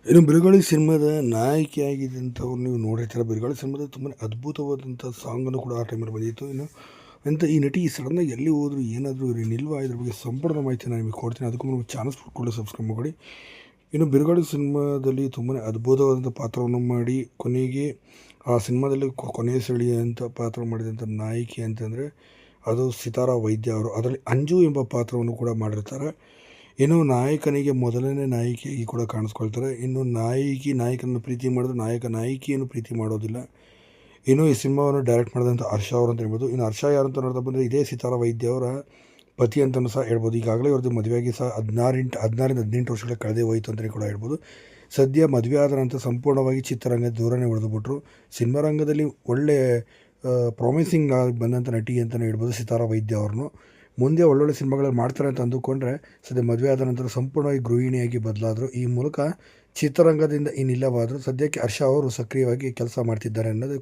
ಇನ್ನು ಬಿರುಗಾಳಿ ಸಿನಿಮಾದ ನಾಯಕಿಯಾಗಿದ್ದಂಥವ್ರು ನೀವು ನೋಡಿರ್ತೀರ. ಬಿರುಗಾಳಿ ಸಿನಿಮಾದ ತುಂಬಾ ಅದ್ಭುತವಾದಂಥ ಸಾಂಗನ್ನು ಕೂಡ ಆ ಟೈಮಲ್ಲಿ ಬಂದಿತ್ತು. ಇನ್ನು ಅಂತ ಈ ನಟಿ ಸಡನ್ನಾಗಿ ಎಲ್ಲಿ ಹೋದ್ರು, ಏನಾದರೂ ನಿಲ್ವಾ, ಇದ್ರ ಬಗ್ಗೆ ಸಂಪೂರ್ಣ ಮಾಹಿತಿ ನಾನು ನಿಮಗೆ ಕೊಡ್ತೀನಿ. ಅದಕ್ಕೂ ನಮ್ಮ ಚಾನಲ್ ಕೂಡ ಸಬ್ಸ್ಕ್ರೈಬ್ ಮಾಡಿ. ಇನ್ನು ಬಿರುಗಾಳಿ ಸಿನಿಮಾದಲ್ಲಿ ತುಂಬಾ ಅದ್ಭುತವಾದಂಥ ಪಾತ್ರವನ್ನು ಮಾಡಿ ಕೊನೆಗೆ ಆ ಸಿನಿಮಾದಲ್ಲಿ ಕೊನೆಯ ಸೆಳೆಯುವಂಥ ಪಾತ್ರ ಮಾಡಿದಂಥ ನಾಯಕಿ ಅಂತಂದರೆ ಅದು ಸಿತಾರಾ ವೈದ್ಯ ಅವರು. ಅದರಲ್ಲಿ ಅಂಜು ಎಂಬ ಪಾತ್ರವನ್ನು ಕೂಡ ಮಾಡಿರ್ತಾರೆ. ಇನ್ನು ನಾಯಕನಿಗೆ ಮೊದಲನೇ ನಾಯಕಿಯಾಗಿ ಕೂಡ ಕಾಣಿಸ್ಕೊಳ್ತಾರೆ. ಇನ್ನು ನಾಯಕನನ್ನು ಪ್ರೀತಿ ಮಾಡಿದ್ರೆ ನಾಯಕಿಯನ್ನು ಪ್ರೀತಿ ಮಾಡೋದಿಲ್ಲ. ಇನ್ನು ಈ ಸಿನಿಮಾವನ್ನು ಡೈರೆಕ್ಟ್ ಮಾಡಿದಂಥ ಹರ್ಷ ಅವರು ಅಂತ ಹೇಳ್ಬೋದು. ಇನ್ನು ಹರ್ಷ ಯಾರು ಅಂತ ನೋಡ್ತಾ ಬಂದರೆ ಇದೇ ಸಿತಾರಾ ವೈದ್ಯ ಅವರ ಪತಿ ಅಂತಲೂ ಸಹ ಹೇಳ್ಬೋದು. ಈಗಾಗಲೇ ಅವ್ರದ್ದು ಮದುವೆಯಾಗಿ ಸಹ 16 ವರ್ಷಗಳ ಕಳೆದೇ ಹೋಯಿತು ಅಂತಲೇ ಕೂಡ ಹೇಳ್ಬೋದು. ಸದ್ಯ ಮದುವೆ ಆದ ನಂತರ ಸಂಪೂರ್ಣವಾಗಿ ಚಿತ್ರರಂಗದ ದೂರನೇ ಉಳಿದುಬಿಟ್ರು. ಸಿನಿಮಾ ರಂಗದಲ್ಲಿ ಒಳ್ಳೆ ಪ್ರಾಮಿಸಿಂಗ್ ಆಗಿ ಬಂದಂಥ ನಟಿ ಅಂತಲೇ ಹೇಳ್ಬೋದು ಸಿತಾರಾ ವೈದ್ಯ ಅವ್ರನ್ನು. ಮುಂದೆ ಒಳ್ಳೊಳ್ಳೆ ಸಿನಿಮಾಗಳಲ್ಲಿ ಮಾಡ್ತಾರೆ ಅಂತ ಅಂದುಕೊಂಡ್ರೆ ಸದ್ಯ ಮದುವೆ ಆದ ನಂತರ ಸಂಪೂರ್ಣವಾಗಿ ಗೃಹಿಣಿಯಾಗಿ ಬದಲಾದರು. ಈ ಮೂಲಕ ಚಿತ್ರರಂಗದಿಂದ ಇನ್ನಿಲ್ಲವಾದರು. ಸದ್ಯಕ್ಕೆ ಹರ್ಷ ಅವರು ಸಕ್ರಿಯವಾಗಿ ಕೆಲಸ ಮಾಡ್ತಿದ್ದಾರೆ ಅನ್ನೋದು